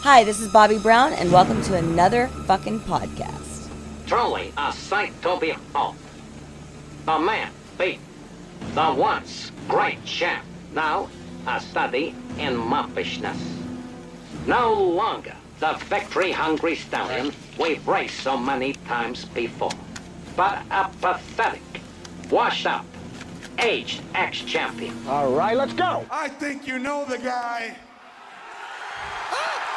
Hi, this is Bobby Brown, and welcome to another fucking podcast. Truly a sight to behold. The man beat the once great champ, now a study in moppishness. No longer the victory-hungry stallion we've raced so many times before, but a pathetic, washed-up, aged ex-champion. All right, let's go. I think you know the guy.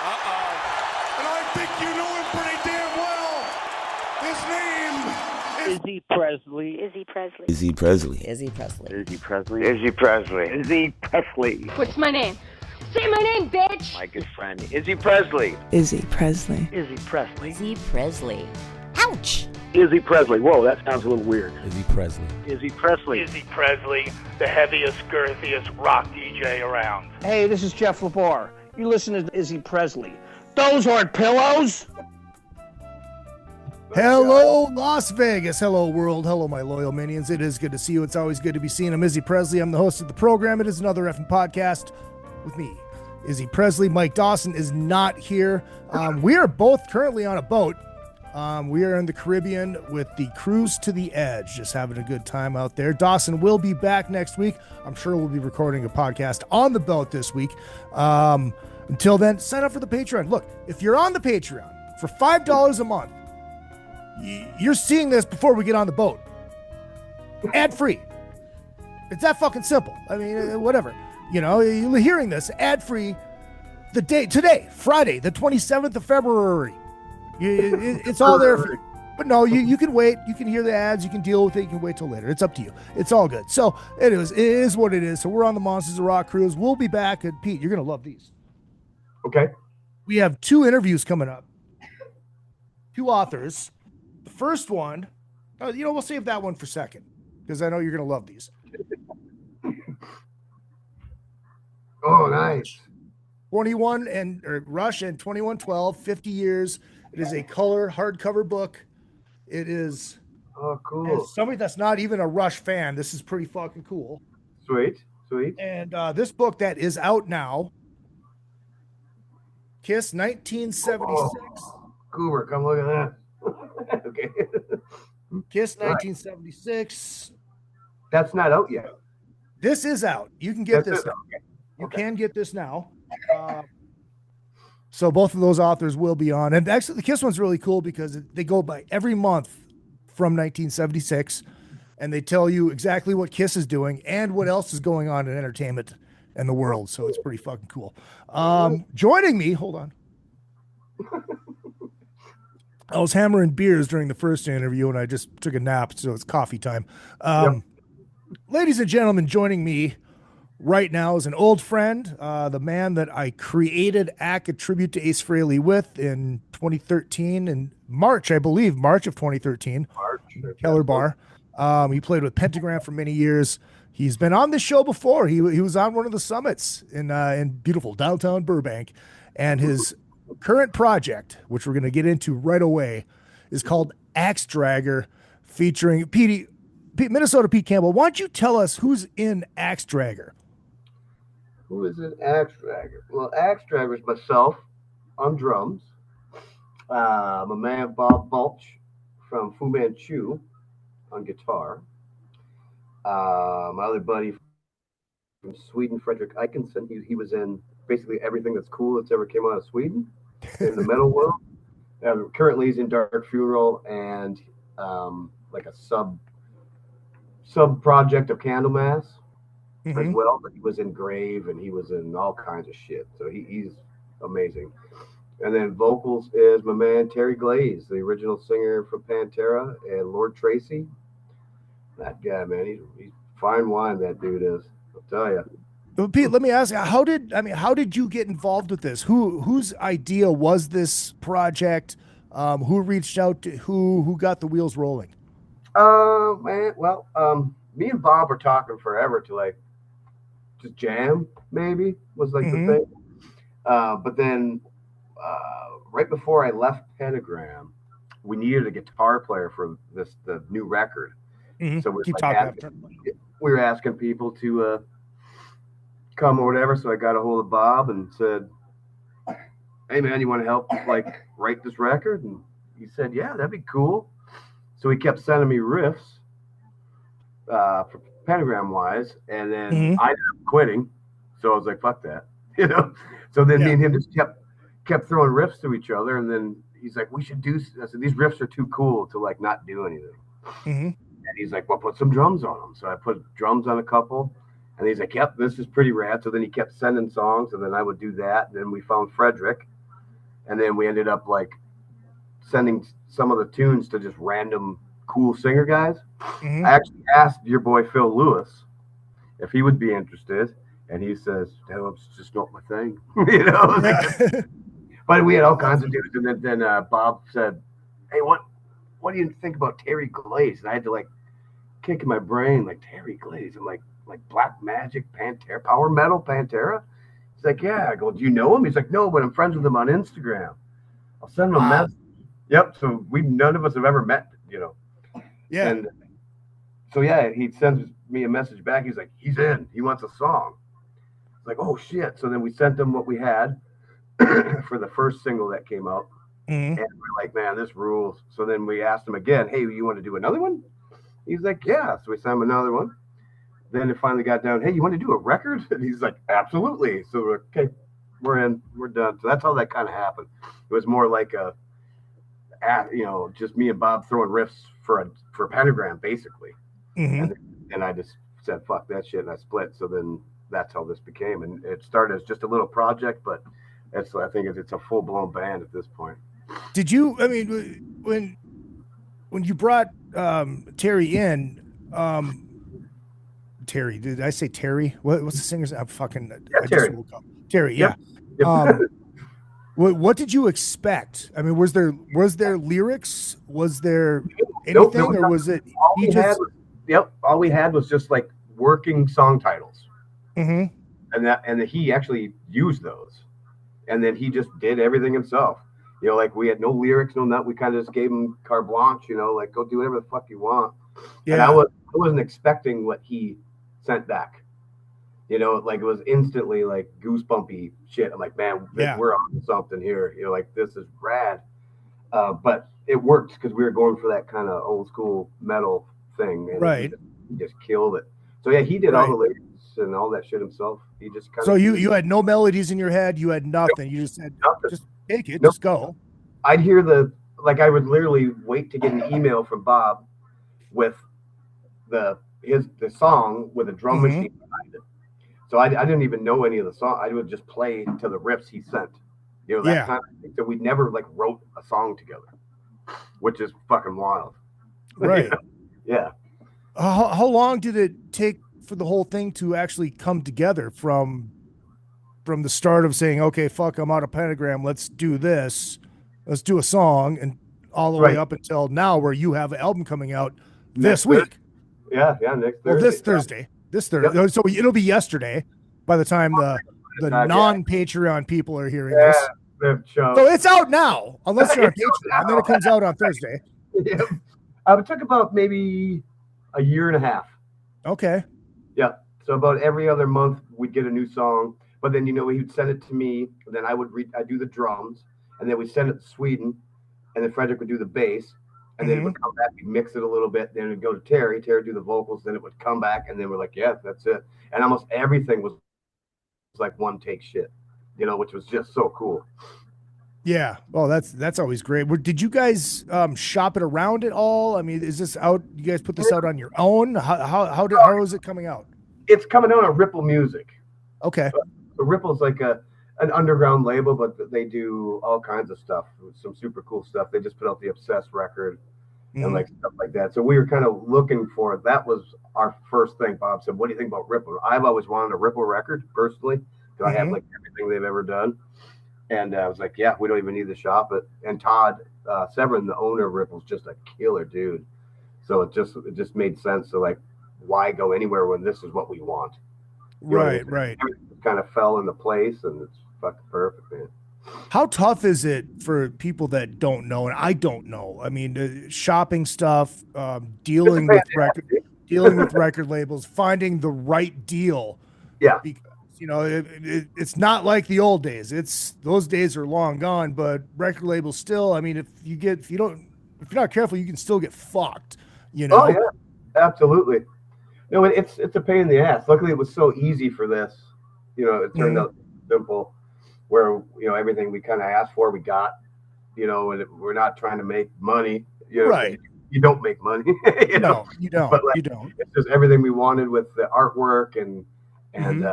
And I think you know him pretty damn well. His name is Izzy Presley. Izzy Presley. Izzy Presley. Izzy Presley. Izzy Presley. Izzy Presley. Izzy Presley. What's my name? Say my name, bitch! My good friend. Izzy Presley. Izzy Presley. Izzy Presley. Izzy Presley. Ouch! Izzy Presley. Whoa, that sounds a little weird. Izzy Presley. Izzy Presley. Izzy Presley, the heaviest, girthiest rock DJ around. Hey, this is Jeff LeBar. You listen to Izzy Presley. Those aren't pillows. Hello, Las Vegas. Hello, world. Hello, my loyal minions. It is good to see you. It's always good to be seen. I'm Izzy Presley. I'm the host of the program. It is another effing podcast with me, Izzy Presley. Mike Dawson is not here. We are both currently on a boat. We are in the Caribbean with the Cruise to the Edge, just having a good time out there. Dawson will be back next week. I'm sure we'll be recording a podcast on the boat this week. Until then, sign up for the Patreon. Look, if you're on the Patreon for $5 a month, you're seeing this before we get on the boat. Ad-free. It's that fucking simple. I mean, whatever. You know, you're hearing this ad-free the day today, Friday, the 27th of February. It's all there for you. But no, you can wait. You can hear the ads. You can deal with it. You can wait till later. It's up to you. It's all good. So it is what it is. So we're on the Monsters of Rock cruise. We'll be back. And Pete, you're going to love these. Okay. We have 2 interviews coming up. 2 authors. The first one, we'll save that one for second because I know you're going to love these. Oh, nice. 21 and Rush and 2112, 50 years. It is a color hardcover book. It is cool. As somebody that's not even a Rush fan, this is pretty fucking cool. Sweet. And this book that is out now, Kiss 1976. Oh, Cooper, come look at that. Okay. Kiss 1976. That's not out yet. This is out. You can get this now. Okay. You can get this now. So both of those authors will be on. And actually, the Kiss one's really cool because they go by every month from 1976, and they tell you exactly what Kiss is doing and what else is going on in entertainment and the world. So it's pretty fucking cool. Joining me, hold on. I was hammering beers during the first interview, and I just took a nap, so it's coffee time. Ladies and gentlemen, joining me right now is an old friend, the man that I created ACK, a Tribute to Ace Frehley with in 2013, in March, I believe, March of 2013. Keller Bar. He played with Pentagram for many years. He's been on this show before. He was on one of the summits in beautiful downtown Burbank, and his current project, which we're going to get into right away, is called Axe Dragger, featuring Minnesota Pete Campbell. Why don't you tell us who's in Axe Dragger? Who is an Axe Dragger? Well, Axe Dragger is myself on drums. My man Bob Balch from Manchu on guitar. My other buddy from Sweden, Fredrik Isaksson. He was in basically everything that's cool that's ever came out of Sweden in the metal world. Currently, he's in Dark Funeral and like a sub project of Candlemass as well. But he was in Grave and he was in all kinds of shit. So he's amazing. And then vocals is my man Terry Glaze, the original singer for Pantera, and Lord Tracy. That guy, man, he's fine wine. That dude is. I'll tell you. Well, Pete, let me ask you, how did you get involved with this? Whose idea was this project? Who reached out to who got the wheels rolling? Man, well, me and Bob were talking forever to like just jam, maybe was like the thing. But then right before I left Pentagram, we needed a guitar player for the new record. So we were asking people to come or whatever. So I got a hold of Bob and said, hey man, you want to help like write this record? And he said, yeah, that'd be cool. So he kept sending me riffs for Pentagram wise, and then I ended up quitting. So I was like, fuck that, you know. So then me and him just kept throwing riffs to each other, and then he's like, we should do. I said, these riffs are too cool to like not do anything. And he's like, well, put some drums on them. So I put drums on a couple, and he's like, yep, this is pretty rad. So then he kept sending songs, and then I would do that. And then we found Fredrik, and then we ended up like sending some of the tunes to just random cool singer guys. I actually asked your boy Phil Lewis if he would be interested, and he says, "No, it's just not my thing," you know. But we had all kinds of dudes, and then Bob said, "Hey, what do you think about Terry Glaze?" And I had to like kick in my brain, like Terry Glaze. I'm like Black Magic, Pantera, power metal Pantera. He's like, "Yeah." I go, "Do you know him?" He's like, "No, but I'm friends with him on Instagram. I'll send him a message." Yep. So none of us have ever met, you know. Yeah. And so he sends me a message back. He's like, he's in. He wants a song. It's like, oh shit. So then we sent him what we had for the first single that came out. And we're like, man, this rules. So then we asked him again, hey, you want to do another one? He's like, yeah. So we sent him another one. Then it finally got down, hey, you want to do a record? And he's like, absolutely. So we're okay, we're in, we're done. So that's how that kind of happened. It was more like just me and Bob throwing riffs for Pentagram, basically. And I just said, fuck that shit, and I split. So then that's how this became. And it started as just a little project, but I think it's a full-blown band at this point. Did you, I mean, when you brought Terry in, Terry, did I say Terry? What's the singer's? I Terry. just woke up. Terry, Yep. What did you expect? I mean, was there lyrics? Was there anything, or was it? All we had was just like working song titles, and he actually used those, and then he just did everything himself. You know, like we had no lyrics, no nothing. We kind of just gave him carte blanche. You know, like go do whatever the fuck you want. Yeah. And I wasn't expecting what he sent back. You know, like it was instantly like goosebumpy shit. I'm like, man, we're on something here. You know, like this is rad. But it worked because we were going for that kind of old school metal thing. And he just killed it. So yeah, he did all the lyrics and all that shit himself. He just kind of. So you had no melodies in your head. You had nothing. You just said, just take it, just go. I'd hear I would literally wait to get an email from Bob with the song with a drum machine behind it. So I didn't even know any of the song. I would just play to the riffs he sent. You know, that kind of thing. So we never like wrote a song together, which is fucking wild. Right. You know? Yeah. How long did it take for the whole thing to actually come together from the start of saying, okay, fuck, I'm out of Pentagram, let's do this, let's do a song, and all the way up until now where you have an album coming out this week? Yeah, next Thursday. Well, this Thursday. Yep. So it'll be yesterday by the time the non-Patreon people are hearing this. So it's out now, unless you're on Patreon, and then it comes out on Thursday. Yep. It took about maybe a year and a half. Okay. Yeah. So about every other month we'd get a new song, but then he would send it to me, and then I'd do the drums, and then we'd send it to Sweden, and then Fredrik would do the bass. And then it would come back, we'd mix it a little bit, then it'd go to Terry would do the vocals, then it would come back, and then we're like, yeah, that's it. And almost everything was like one take shit, you know, which was just so cool. Yeah. Oh, that's always great. Did you guys shop it around at all? I mean, is this out? You guys put this out on your own? How is it coming out? It's coming out on Ripple Music. Okay. So Ripple's like an underground label, but they do all kinds of stuff, some super cool stuff. They just put out the Obsessed record and like stuff like that. So we were kind of looking for it. That was our first thing. Bob said, what do you think about Ripple? I've always wanted a Ripple record personally, because I have like everything they've ever done. And I was like, yeah, we don't even need to shop it. And Todd Severin, the owner of Ripple's just a killer dude. So it just made sense to like, why go anywhere when this is what we want? Right. Everything kind of fell into place, and it's fucking perfect, man. How tough is it for people that don't know, and I don't know? I mean, shopping stuff, dealing with record labels, finding the right deal. Yeah. you know, it's not like the old days. Those days are long gone, but record labels still, I mean, if you're not careful, you can still get fucked, you know? Oh yeah, absolutely. No, it's a pain in the ass. Luckily, it was so easy for this. You know, it turned out simple, where everything we kind of asked for, we got. You know, and we're not trying to make money. You know, right? You don't make money. You know? No, you don't. But like, you don't. It's just everything we wanted with the artwork and the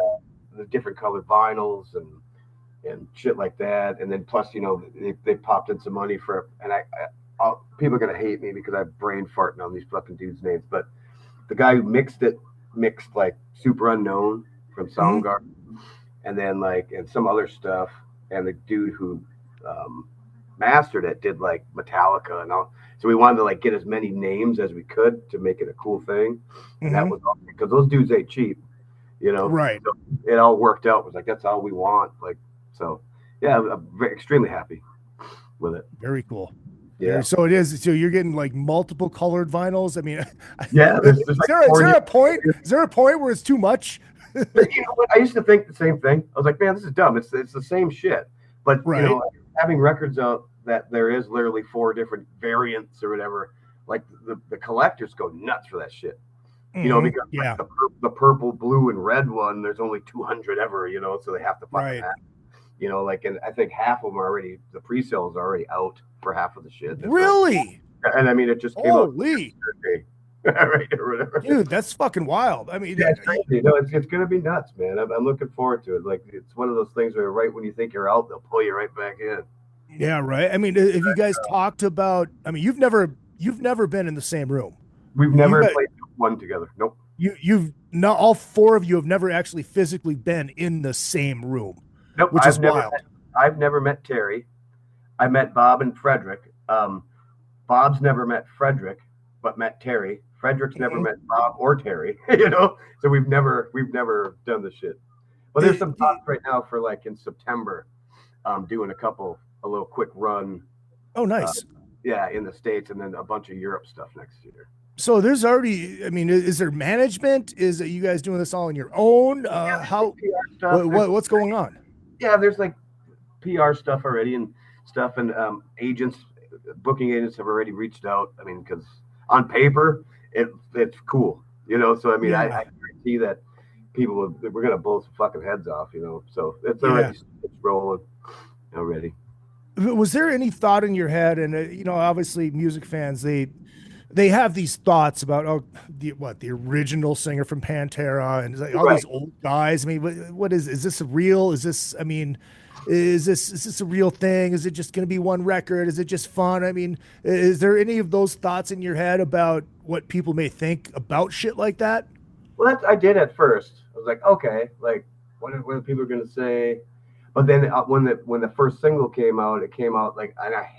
different colored vinyls and shit like that. And then plus, they popped in some money for, and people are gonna hate me because I have brain farting on these fucking dudes' names, but the guy who mixed like Super Unknown from Soundgarden, and then and some other stuff, and the dude who mastered it did like Metallica and all. So we wanted to like get as many names as we could to make it a cool thing. And that was all because those dudes ain't cheap, Right. So it all worked out. It was like, that's all we want. Like, so yeah, I'm extremely happy with it. Very cool. Yeah. So it is. So you're getting like multiple colored vinyls. I mean, yeah. Is there a point where it's too much? But you know what? I used to think the same thing. I was like, man, this is dumb. It's the same shit. But having records out that there is literally 4 different variants or whatever, like the collectors go nuts for that shit. Because like the purple, blue, and red one, there's only 200 ever. So they have to fucking have. And I think half of them are already, the pre-sale is already out for half of the shit. Really? And I mean, it just came out. Holy. Right, or whatever. Dude, that's fucking wild. I mean, it's crazy. No, it's gonna be nuts, man. I'm looking forward to it. Like, it's one of those things where right when you think you're out, they'll pull you right back in. Yeah, right. I mean, have you guys talked about? I mean, you've never been in the same room. We've never played one together. Nope. You've not, all 4 of you have never actually physically been in the same room. Nope. Which is wild. I've never met Terry. I met Bob and Fredrik. Bob's never met Fredrik, but met Terry. Fredrik's never met Bob or Terry, so we've never done this shit. But there's some talks right now for like in September, doing a little quick run. Oh, nice. In the States, and then a bunch of Europe stuff next year. So there's already, I mean, is there management? Is you guys doing this all on your own? What's going on? Yeah, there's like PR stuff already and stuff, and booking agents have already reached out. I mean, because on paper, it's cool, So I mean, I guarantee that we're gonna blow some fucking heads off, So it's already it's rolling already. Was there any thought in your head? And obviously, music fans they have these thoughts about the original singer from Pantera and like all these old guys. I mean, what is this real? Is this? I mean, is this a real thing? Is it just going to be one record? Is it just fun? I mean, is there any of those thoughts in your head about what people may think about shit like that? Well, I did at first. I was like, okay, like what are people going to say? But then when the first single came out, like, and I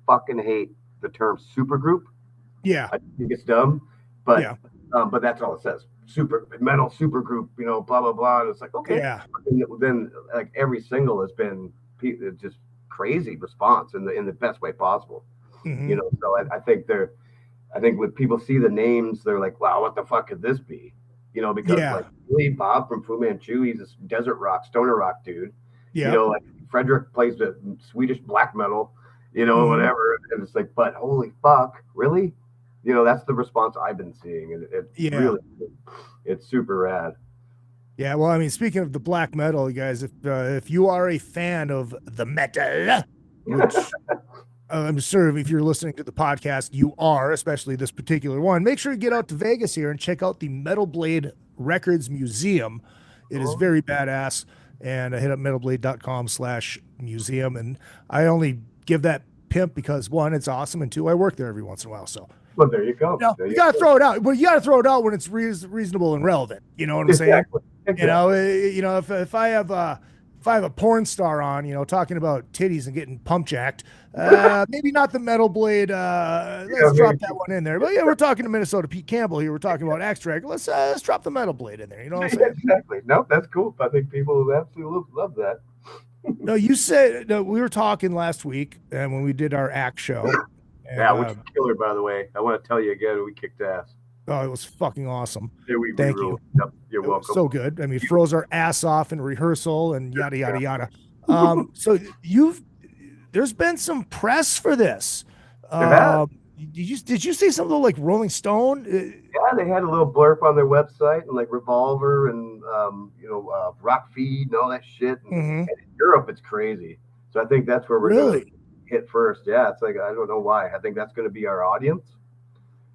fucking hate the term supergroup. Yeah, I think it's dumb, but that's all it says. Super metal supergroup, blah blah blah. And it's like, okay, and then like every single has been just crazy response in the best way possible. So I think when people see the names, they're like, wow, what the fuck could this be? Because like really Bob from Fu Manchu, he's a desert rock, stoner rock dude. Like Fredrik plays the Swedish black metal, whatever. And it's like, but holy fuck, really? That's the response I've been seeing. And really, it's super rad. Yeah. Well, I mean, speaking of the black metal, you guys, if you are a fan of the metal, which I'm sure if you're listening to the podcast, you are, especially this particular one, make sure you get out to Vegas here and check out the Metal Blade Records Museum. It is very badass. And I hit up metalblade.com/museum. And I only give that pimp because 1, it's awesome. And 2, I work there every once in a while. So, well, there you go. You got to throw it out. Well, you got to throw it out when it's reasonable and relevant. You know what I'm saying? Exactly. If I have a porn star on, talking about titties and getting pump jacked, maybe not the Metal Blade. Let's drop that one in there. But yeah, we're talking to Minnesota Pete Campbell here. We're talking about X-Drag. Let's drop the Metal Blade in there. You know what I'm saying? Exactly. No, that's cool. I think people will absolutely love that. No, you said we were talking last week, and when we did our ACK show. And, which is killer, by the way. I want to tell you again, we kicked ass. Oh, it was fucking awesome. Yeah, Thank you. Yep, you're It was welcome. so good. I mean, froze our ass off in rehearsal and yada yada yada. So there's been some press for this. There has. Did you say something like Rolling Stone? Yeah, they had a little blurb on their website and like Revolver and Rock Feed and all that shit. And in Europe, it's crazy. So I think that's where we're gonna hit first. Yeah, it's like I don't know why. I think that's gonna be our audience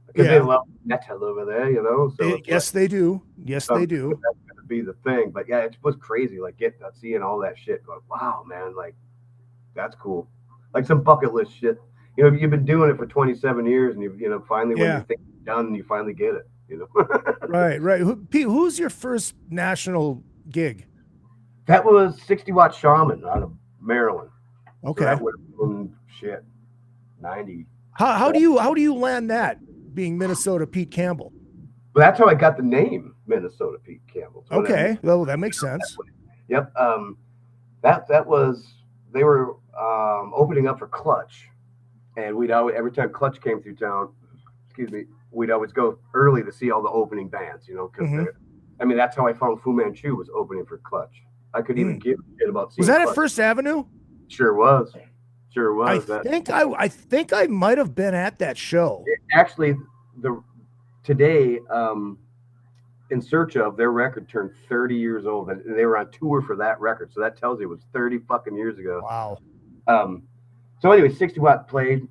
because they love metal over there, you know. So yes, they do. Yes, they do. That's gonna be the thing. But yeah, it was crazy. Like seeing all that shit. Going, wow, man, like that's cool. Like some bucket list shit. You know, you've been doing it for 27 years, and finally when you think you're done, you finally get it. You know. Right. Pete, who's your first national gig? That was 60 Watt Shaman out of Maryland. Okay. So that would have been 90. How do you land that being Minnesota Pete Campbell? Well, that's how I got the name Minnesota Pete Campbell. So okay. Well, that makes sense. Yep. That was they were opening up for Clutch. And we'd always, every time Clutch came through town, we'd always go early to see all the opening bands, you know, because I mean, that's how I found Fu Manchu was opening for Clutch. I could even give a shit about seeing Was that Clutch. At First Avenue? Sure was. I think I might have been at that show. Actually, today, In Search Of, their record turned 30 years old, and they were on tour for that record. So that tells you it was 30 fucking years ago. Wow. So anyway, 60 Watt played.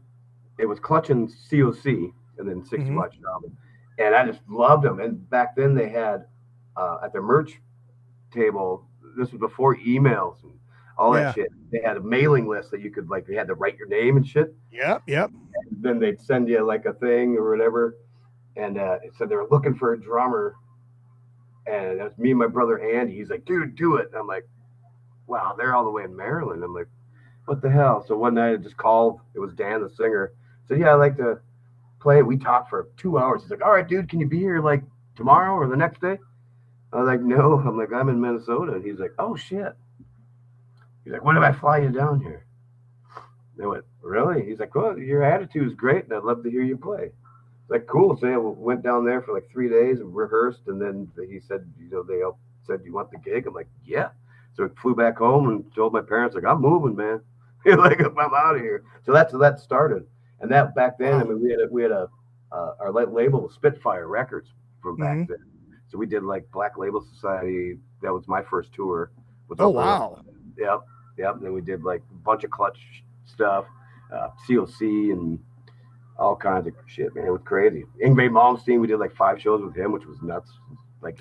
It was Clutch and COC, and then 60 Watt Shaman. And I just loved them. And back then they had at their merch table, this was before emails and all that shit. They had a mailing list that you could you had to write your name and shit. Yep. And then they'd send you like a thing or whatever. And it said they were looking for a drummer. And it was me and my brother Andy. He's like, dude, do it. And I'm like, wow, they're all the way in Maryland. I'm like, what the hell? So one night I just called. It was Dan, the singer. Said, yeah, I'd like to play. We talked for 2 hours. He's like, all right, dude, can you be here like tomorrow or the next day? I was like, no. I'm like, I'm in Minnesota. And he's like, oh, shit. He's like, what if I fly you down here? And I went, really? He's like, well, your attitude is great, and I'd love to hear you play. Like, cool. So yeah, we went down there for like 3 days and rehearsed. And then he said, they all said, you want the gig? I'm like, yeah. So I flew back home and told my parents, like, I'm moving, man. Like, I'm out of here. So that started. And that back then, I mean, we had our label was Spitfire Records from back then. So we did like Black Label Society. That was my first tour. Wow. Yep. And then we did like a bunch of Clutch stuff, COC and all kinds of shit, man. It was crazy. Ingve Malmsteen, we did like 5 shows with him, which was nuts.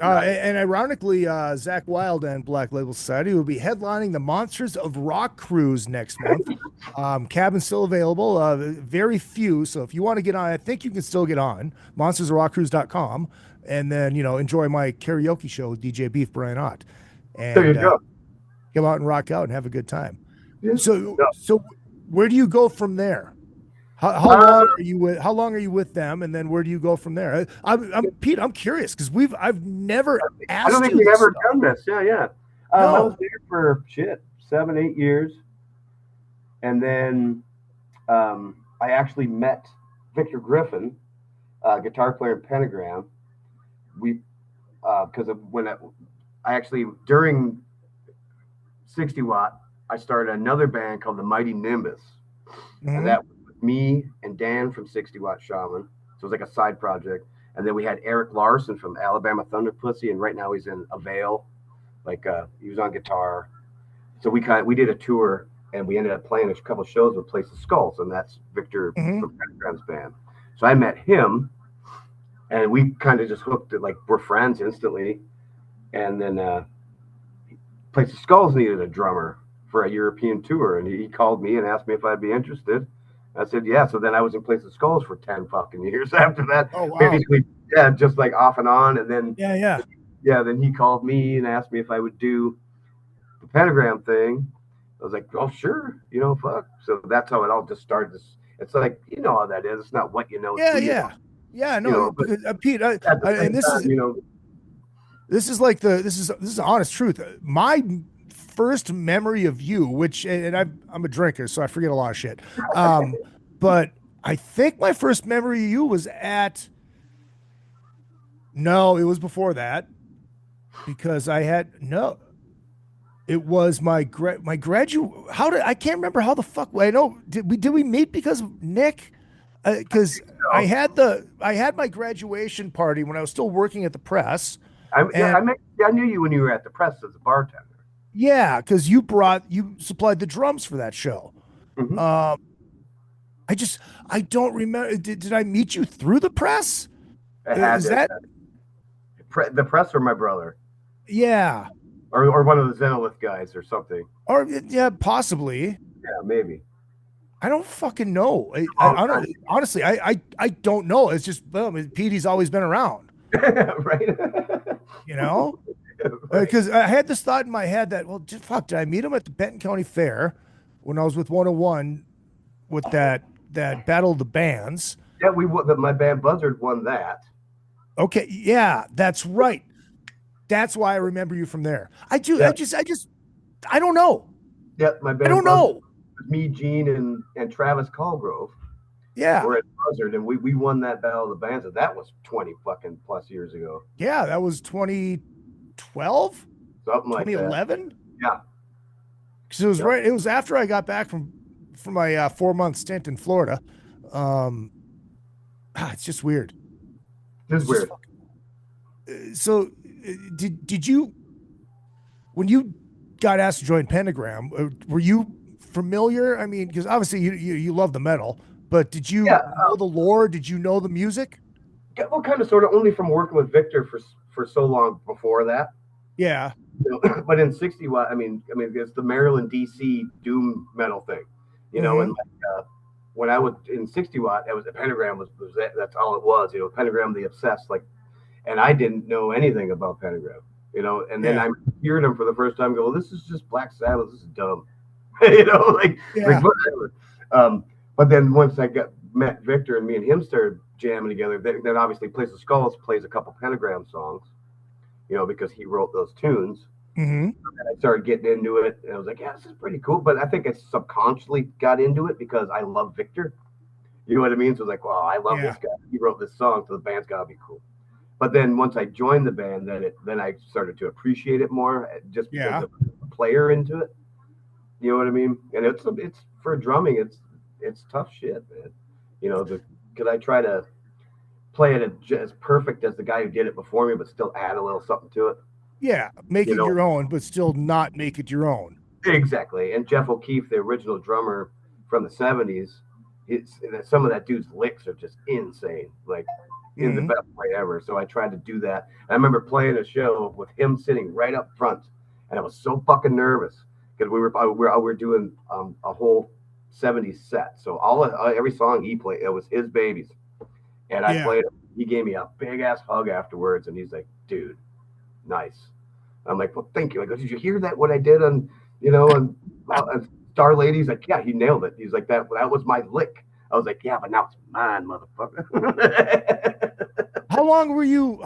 And ironically, Zach Wilde and Black Label Society will be headlining the Monsters of Rock cruise next month. Cabin's still available, very few. So if you want to get on, I think you can still get on monstersofrockcruise.com and then, enjoy my karaoke show with DJ Beef Brian Ott. And there you go. Come out and rock out and have a good time. Yeah. So where do you go from there? How long are you with them, and then where do you go from there? I'm Pete. I'm curious because I've never asked. I don't think we've ever done this. Yeah. No. I was there for 7-8 years, and then I actually met Victor Griffin, guitar player in Pentagram. Because of when I actually during 60 Watt, I started another band called the Mighty Nimbus, and that. Me and Dan from 60 Watt Shaman. So it was like a side project. And then we had Eric Larson from Alabama Thunder Pussy, and right now he's in Avail. He was on guitar. So we did a tour, and we ended up playing a couple shows with Place of Skulls, and that's Victor from Pentagram's band. So I met him, and we kind of just hooked it, like we're friends instantly. And then Place of Skulls needed a drummer for a European tour, and he called me and asked me if I'd be interested. I said, yeah. So then I was in Place of Skulls for 10 fucking years after that. Oh, wow. Basically, just like off and on. And then, then he called me and asked me if I would do the Pentagram thing. I was like, oh, sure. Fuck. So that's how it all just started. It's like, you know how that is. It's not what you know. Yeah. No, Pete, and this is, this is the honest truth. My first memory of you, which, and I'm a drinker, so I forget a lot of shit. But I think my first memory of you was at No, it was before that because it was my graduate. I can't remember how the fuck. I know did we meet because of Nick? Because I had my graduation party when I was still working at the press. I knew you when you were at the press as a bartender. Yeah, because you supplied the drums for that show. Mm-hmm. I don't remember. Did I meet you through the press? The press or my brother? Yeah. Or one of the Zenolith guys or something. Or yeah, possibly. Yeah, maybe. I don't fucking know. I don't, honestly, I don't know. It's just Petey's always been around. Right. You know? Because I had this thought in my head that, well, did I meet him at the Benton County Fair when I was with 101 with that Battle of the Bands? Yeah, my band Buzzard won that. Okay, yeah, that's right. That's why I remember you from there. I do. Yeah. I don't know. Yeah, my band. I don't know. Me, Gene, and Travis Colgrove. Yeah, we're at Buzzard, and we won that Battle of the Bands, and that was 20 fucking plus years ago. Yeah, that was 2012, something like 2011. That. Yeah, because it was right. It was after I got back from my 4-month stint in Florida. It's just weird. It's weird. So, did you, when you got asked to join Pentagram, were you familiar? I mean, because obviously you love the metal, but did you know the lore? Did you know the music? Yeah, well, kind of, sort of, only from working with Victor for so long before that. Yeah. You know, but in 60 watt, I mean, it's the Maryland DC doom metal thing, you know, and like, when I was in 60 watt, that was the Pentagram was that's all it was, you know, Pentagram the Obsessed, like, and I didn't know anything about Pentagram, you know, and then I heard them for the first time, go, well, this is just Black Sabbath, this is dumb, you know, like whatever. But then once I met Victor and me and him started jamming together, then obviously Place of Skulls plays a couple Pentagram songs, you know, because he wrote those tunes. Mm-hmm. And I started getting into it, and I was like, yeah, this is pretty cool. But I think I subconsciously got into it because I love Victor. You know what I mean? So I was like, well, I love this guy. He wrote this song, so the band's got to be cool. But then once I joined the band, then I started to appreciate it more, just because of the player into it. You know what I mean? And it's for drumming, it's tough shit, man. You know, could I try to play it as perfect as the guy who did it before me, but still add a little something to it? Yeah, make it your own, but still not make it your own. Exactly. And Jeff O'Keefe, the original drummer from the 70s, some of that dude's licks are just insane, like in the best way ever. So I tried to do that. I remember playing a show with him sitting right up front, and I was so fucking nervous because we were doing a whole 70s set. So every song he played, it was his babies, and I played it. He gave me a big ass hug afterwards, and he's like, dude, nice. I'm like, well, thank you. I go, did you hear that? What I did on, you know, on Star Lady? He's like, yeah, he nailed it. He's like, that was my lick. I was like, yeah, but now it's mine, motherfucker. How long were you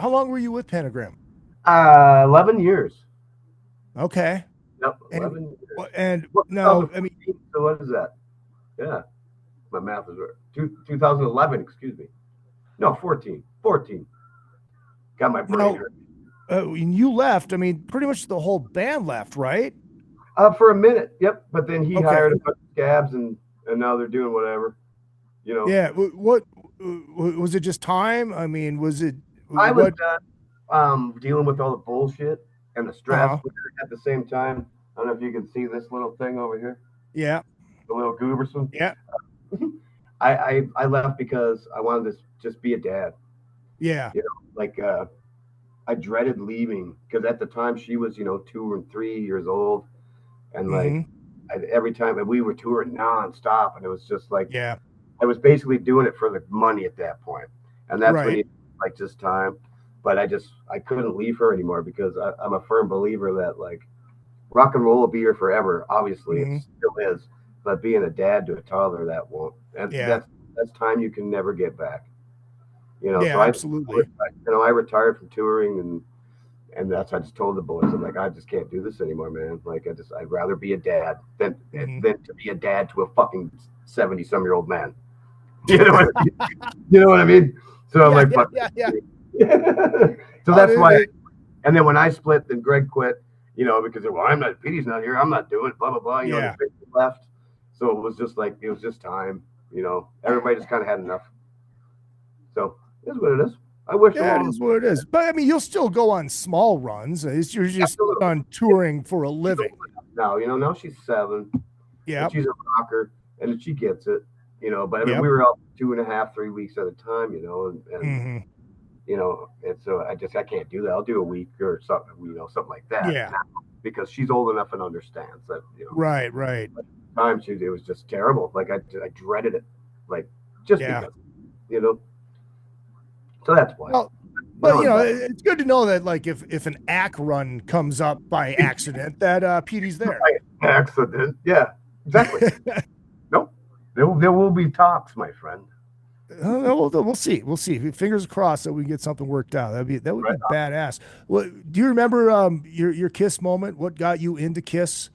with Pentagram? 11 years. Okay. Yep. 11 years. And no, I mean, so what is that? Yeah, my math is right. 2011. Excuse me. No, 14. Got my brain. When you left, I mean, pretty much the whole band left, right? For a minute, yep. But then he hired a bunch of scabs, and now they're doing whatever, you know. Yeah. What was it? Just time? I mean, was it? I was dealing with all the bullshit and the stress at the same time. I don't know if you can see this little thing over here. Yeah. The little Gooberson. Yeah. I left because I wanted to just be a dad. Yeah. You know, like I dreaded leaving because at the time she was, you know, 2 and 3 years old, and like every time we were touring nonstop, and it was just like, I was basically doing it for the money at that point, and that's when like just time. But I couldn't leave her anymore because I'm a firm believer that like rock and roll will be here forever. Obviously, it still is, but being a dad to a toddler, that won't. And that's time you can never get back. You know, so absolutely. I retired from touring, and that's I just told the boys, I'm like, I just can't do this anymore, man. Like I'd rather be a dad than to be a dad to a fucking 70-some-year-old man. You know what I mean? You know what I mean? So I'm like, fuck. You So that's why. And then when I split, then Greg quit. You know, because I'm not. Petey's not here. I'm not doing it. Blah blah blah. You know, and he left. So it was just like it was just time. You know, everybody just kind of had enough. So that's what it is. I wish. Yeah, it is what it is. But I mean, you'll still go on small runs. You're just on touring for a living. Now, you know, now she's 7. Yeah, she's a rocker, and she gets it. You know, but I mean, we were out 2.5, 3 weeks at a time. You know, and you know, and so I can't do that. I'll do a week or something. You know, something like that. Yeah, now, because she's old enough and understands that. You know, right. But at the time, it was just terrible. Like I dreaded it. Like just because, you know. So that's why. Well, but you know, it's good to know that like if an ACK run comes up by accident, that Petey's there. By accident, yeah, exactly. Nope, there will be talks, my friend. We'll see. We'll see. Fingers crossed that we get something worked out. That would be badass. Well, do you remember your Kiss moment? What got you into Kiss?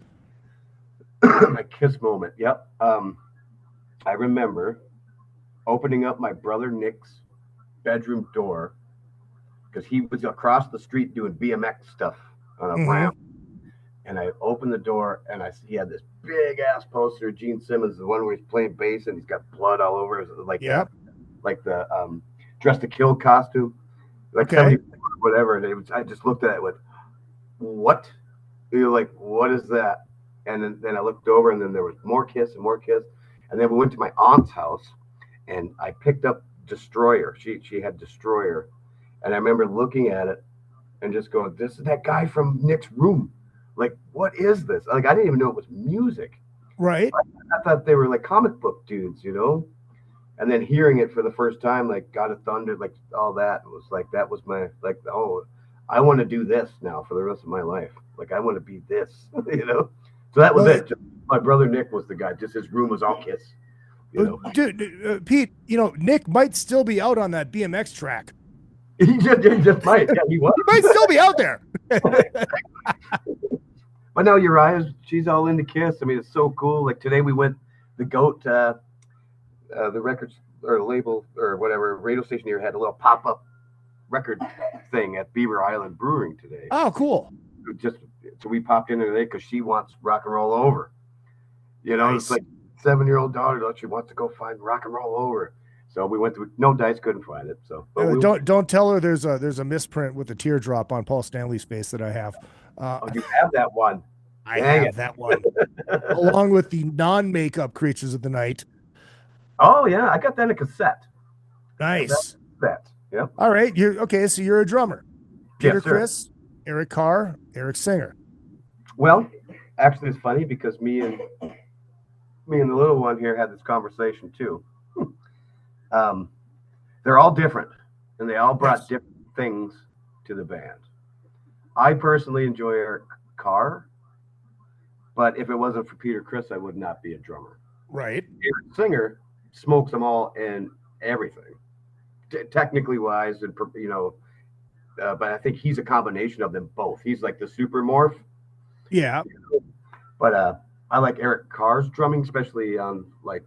My Kiss moment. Yep. I remember opening up my brother Nick's bedroom door because he was across the street doing BMX stuff on a ramp, and I opened the door and he had this big ass poster of Gene Simmons, the one where he's playing bass and he's got blood all over his like the Dress to Kill costume, like 70 whatever. And I just looked at it with what? You're like, what is that? And then I looked over and then there was more Kiss and more Kiss, and then we went to my aunt's house and I picked up Destroyer. She had Destroyer, and I remember looking at it and just going, "This is that guy from Nick's room. Like, what is this?" Like, I didn't even know it was music. Right. I thought they were like comic book dudes, you know. And then hearing it for the first time, like God of Thunder, like all that was like that was my like, oh, I want to do this now for the rest of my life. Like I want to be this, you know. So that was it. My brother Nick was the guy. Just his room was all Kiss. You know? Dude, Pete, you know, Nick might still be out on that BMX track. He just might. Yeah, he was. He might still be out there. But now Uriah, she's all into Kiss. I mean, it's so cool. Like today we went, the GOAT, the records or label or whatever radio station here had a little pop-up record thing at Beaver Island Brewing today. Oh, cool. So we popped in today because she wants rock and roll over. You know, nice. It's like 7-year-old daughter, she wants to go find rock and roll over. So we went to no dice, couldn't find it. So don't tell her there's a misprint with a teardrop on Paul Stanley's face that I have. You have that one. I have that one, along with the non-makeup Creatures of the Night. Oh yeah, I got that in a cassette. Nice. That. Yeah. All right, so you're a drummer. Peter yes, Criss, Eric Carr, Eric Singer. Well, actually, it's funny because me and the little one here had this conversation too. They're all different, and they all brought different things to the band. I personally enjoy Eric Carr, but if it wasn't for Peter Criss, I would not be a drummer. Right. Eric Singer smokes them all in everything, technically wise, and you know. But I think he's a combination of them both. He's like the super morph. Yeah. But I like Eric Carr's drumming, especially on like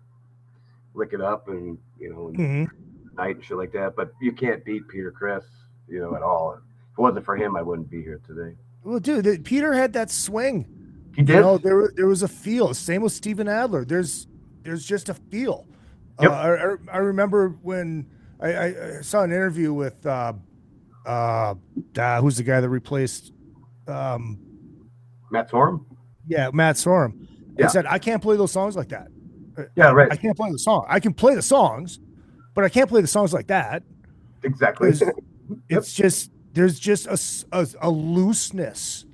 Lick It Up and you know Night and shit like that. But you can't beat Peter Criss, you know, at all. If it wasn't for him, I wouldn't be here today. Well, dude, Peter had that swing. He did. You know, there was a feel. Same with Steven Adler. There's just a feel. Yep. I remember when I saw an interview with who's the guy that replaced Matt Sorum? Yeah, Matt Sorum. Yeah. He said, I can't play those songs like that. Yeah, right. I can't play the song. I can play the songs, but I can't play the songs like that. Exactly. It's just there's just a looseness.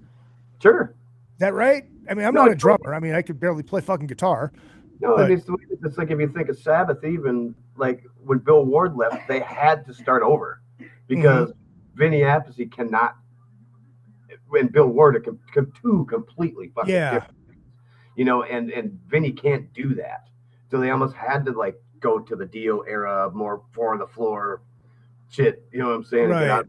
Sure. Is that right? I mean, I'm not a drummer. I mean, I could barely play fucking guitar. No, but it's like if you think of Sabbath, even like when Bill Ward left, they had to start over because Vinny Appice cannot. When Bill Ward are two completely fucking different, you know, and Vinny can't do that, so they almost had to like go to the Dio era of more four on the floor shit. You know what I'm saying? Right.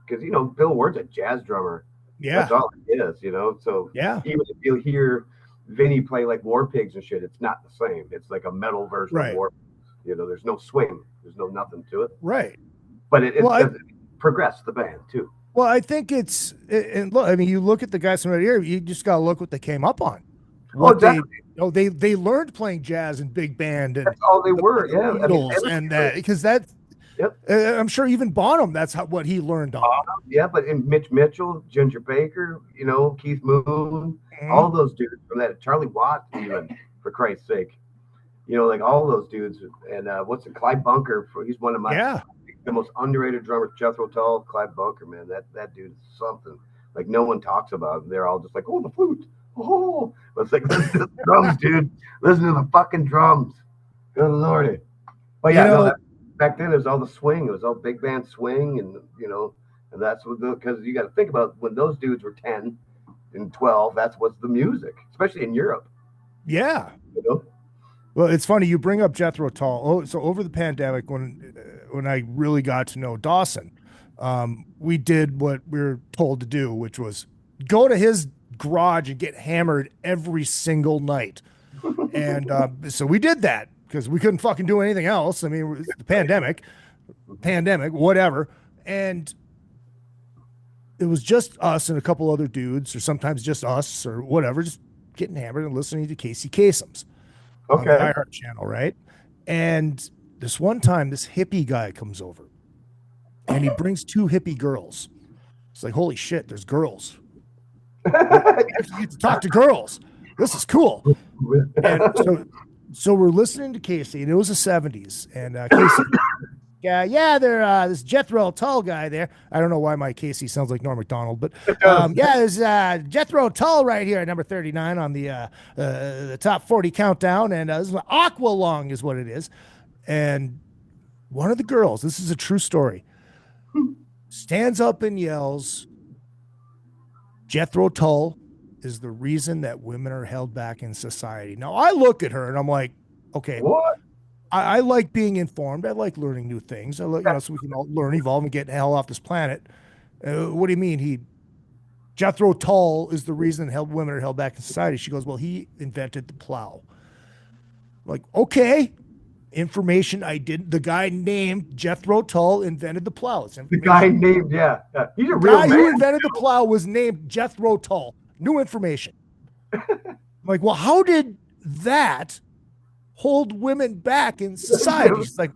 Because you know Bill Ward's a jazz drummer. Yeah, that's all it is. You know, so yeah, even if you hear Vinny play like War Pigs and shit, it's not the same. It's like a metal version of War Pigs. You know, there's no swing, there's no nothing to it. Right. But progressed the band too. Well, I think and look, I mean, you look at the guys from right here, you just got to look what they came up on. What they learned playing jazz and big band, and that's all they were. The Beatles, and that, because that, I'm sure even Bonham, that's what he learned on. Yeah, but in Mitch Mitchell, Ginger Baker, Keith Moon, all those dudes from that, Charlie Watts, even, for Christ's sake, like all those dudes. And Clyde Bunker? He's one of my the most underrated drummers. Jethro Tull, Clyde Bunker, man, that dude is something like no one talks about. And they're all just like, oh, the flute. Oh, it's like, listen to the drums, dude. Listen to the fucking drums. Good lordy. But yeah, back then it was all the swing. It was all big band swing, and and that's what because you got to think about when those dudes were 10 and 12. That's what's the music, especially in Europe. Yeah. Well, it's funny you bring up Jethro Tull. Oh, so over the pandemic, when I really got to know Dawson, we did what we were told to do, which was go to his garage and get hammered every single night. And so we did that because we couldn't fucking do anything else. I mean, it was the pandemic, whatever. And it was just us and a couple other dudes, or sometimes just us or whatever, just getting hammered and listening to Casey Kasem's on the iHeart channel, right? And this one time, this hippie guy comes over and he brings 2 hippie girls. It's like, holy shit, there's girls. I get to talk to girls. This is cool. And so we're listening to Casey, and it was the 70s. And Casey, they're this Jethro Tull guy there. I don't know why my Casey sounds like Norm Macdonald, but there's Jethro Tull right here at number 39 on the top 40 countdown, and this is Aqualung is what it is. And one of the girls, this is a true story, stands up and yells, Jethro Tull is the reason that women are held back in society. Now, I look at her and I'm like, okay, what? I like being informed. I like learning new things. I like, so we can all learn, evolve, and get the hell off this planet. What do you mean? Jethro Tull is the reason women are held back in society. She goes, well, he invented the plow. I'm like, okay. Information I didn't. The guy named Jethro Tull invented the plow. The guy named, he's a real guy man. who invented the plow was named Jethro Tull. New information. I'm like, well, how did that hold women back in society? She's like,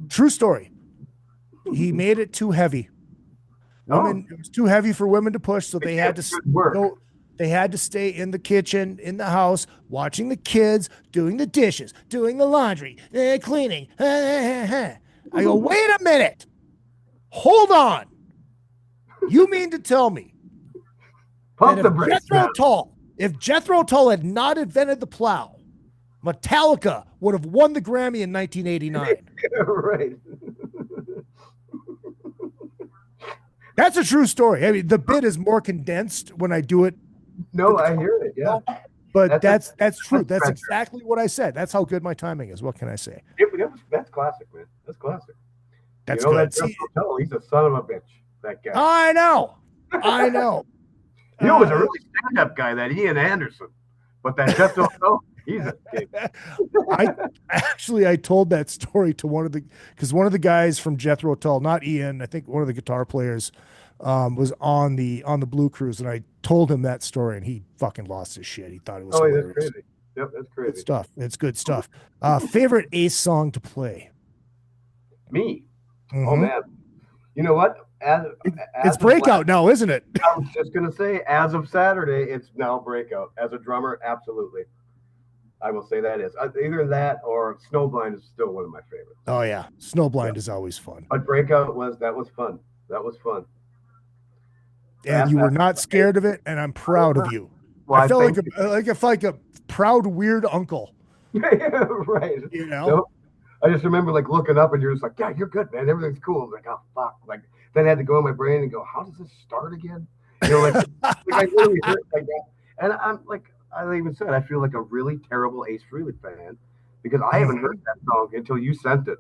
true story. He made it too heavy. It was too heavy for women to push, so they had to go. They had to stay in the kitchen, in the house, watching the kids, doing the dishes, doing the laundry, cleaning. I go, wait a minute. Hold on. You mean to tell me that if Jethro Tull had not invented the plow, Metallica would have won the Grammy in 1989. Right. That's a true story. I mean, the bit is more condensed when I do it. No, I hear it. Yeah, but that's true. That's exactly what I said. That's how good my timing is. What can I say? That's classic, man. That's classic. That's good. He's a son of a bitch. That guy. I know. He was a really stand-up guy, that Ian Anderson. But that Jethro Tull, he's a kid. I told that story to one of the guys from Jethro Tull, not Ian, I think one of the guitar players, was on the Blue Cruise, and I told him that story, and he fucking lost his shit. He thought it was hilarious. That's crazy. Yep, that's crazy. Good stuff. It's good stuff. Favorite Ace song to play? Me? Mm-hmm. Oh man, you know what? It's Breakout now, isn't it? I was just gonna say, as of Saturday, it's now Breakout. As a drummer, absolutely, I will say that is either that or Snowblind is still one of my favorites. Oh yeah, Snowblind is always fun. But Breakout was fun. That was fun. And you were not scared of it, and I'm proud of you. Well, I felt like a proud weird uncle. Right. You know. I just remember looking up, and you're just like, yeah, you're good, man. Everything's cool. I was like, oh fuck. Then I had to go in my brain and go, how does this start again? I really hurt like that. And I'm like, I even said, I feel like a really terrible Ace Frehley fan because I haven't heard that song until you sent it.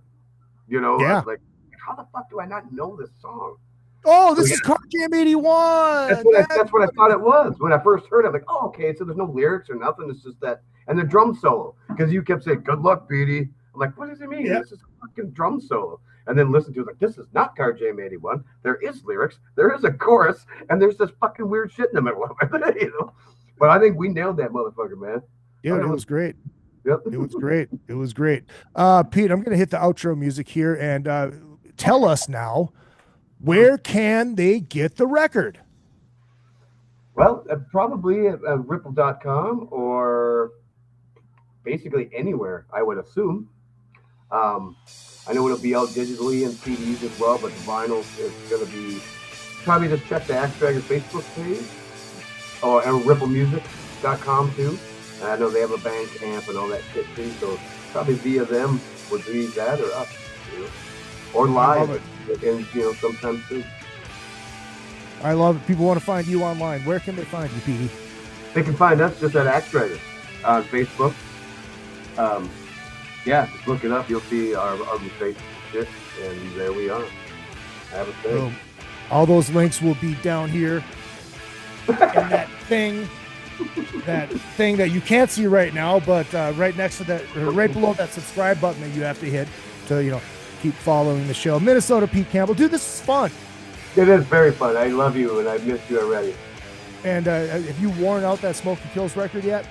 Yeah. I was like, how the fuck do I not know this song? Oh, this is Car Jam 81. That's what I thought it was. When I first heard it, I'm like, oh, okay, so there's no lyrics or nothing. It's just that. And the drum solo, because you kept saying, good luck, Beatty. I'm like, what does it mean? Yeah. This is a fucking drum solo. And then listen to it, like, this is not Car Jam 81. There is lyrics, there is a chorus, and there's this fucking weird shit in the middle of it, you know? But I think we nailed that motherfucker, man. Yeah, it was great. Yep. It was great. It was great. Pete, I'm going to hit the outro music here and tell us now, where can they get the record? Well, probably at ripple.com or basically anywhere, I would assume. I know it'll be out digitally and CDs as well, but the vinyl is going to be probably just check the Axe Dragger Facebook page or ripplemusic.com too. And I know they have a bank amp and all that shit too, so probably via them would be that or us, you know, or live, and you know, sometimes too. I love it. People want to find you online. Where can they find you, Petey? They can find us just at Axe Dragger on Facebook. Yeah, just look it up. You'll see our ugly face shit, and there we are. Have a thing. Boom. All those links will be down here. And that thing that you can't see right now, but right next to that, or right below that subscribe button that you have to hit to, you know, keep following the show. Minnesota Pete Campbell. Dude, this is fun. It is very fun. I love you, and I've missed you already. And have you worn out that Smoke and Kills record yet?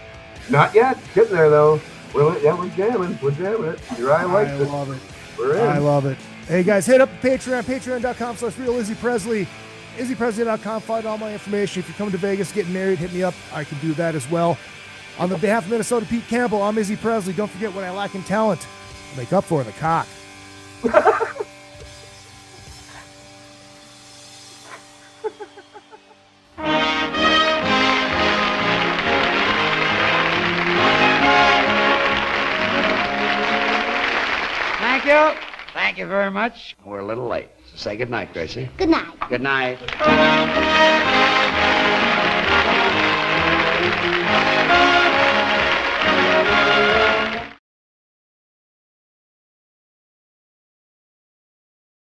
Not yet. Getting there, though. We're jamming. We're jamming it. Your eye likes it. I love it. We're in. I love it. Hey, guys, hit up the Patreon, patreon.com/real Izzy Presley. IzzyPresley.com. Find all my information. If you're coming to Vegas, getting married, hit me up. I can do that as well. On the behalf of Minnesota Pete Campbell, I'm Izzy Presley. Don't forget, what I lack in talent, I'll make up for in the cock. Thank you. Thank you very much. We're a little late. So say good night, Gracie. Good night. Good night.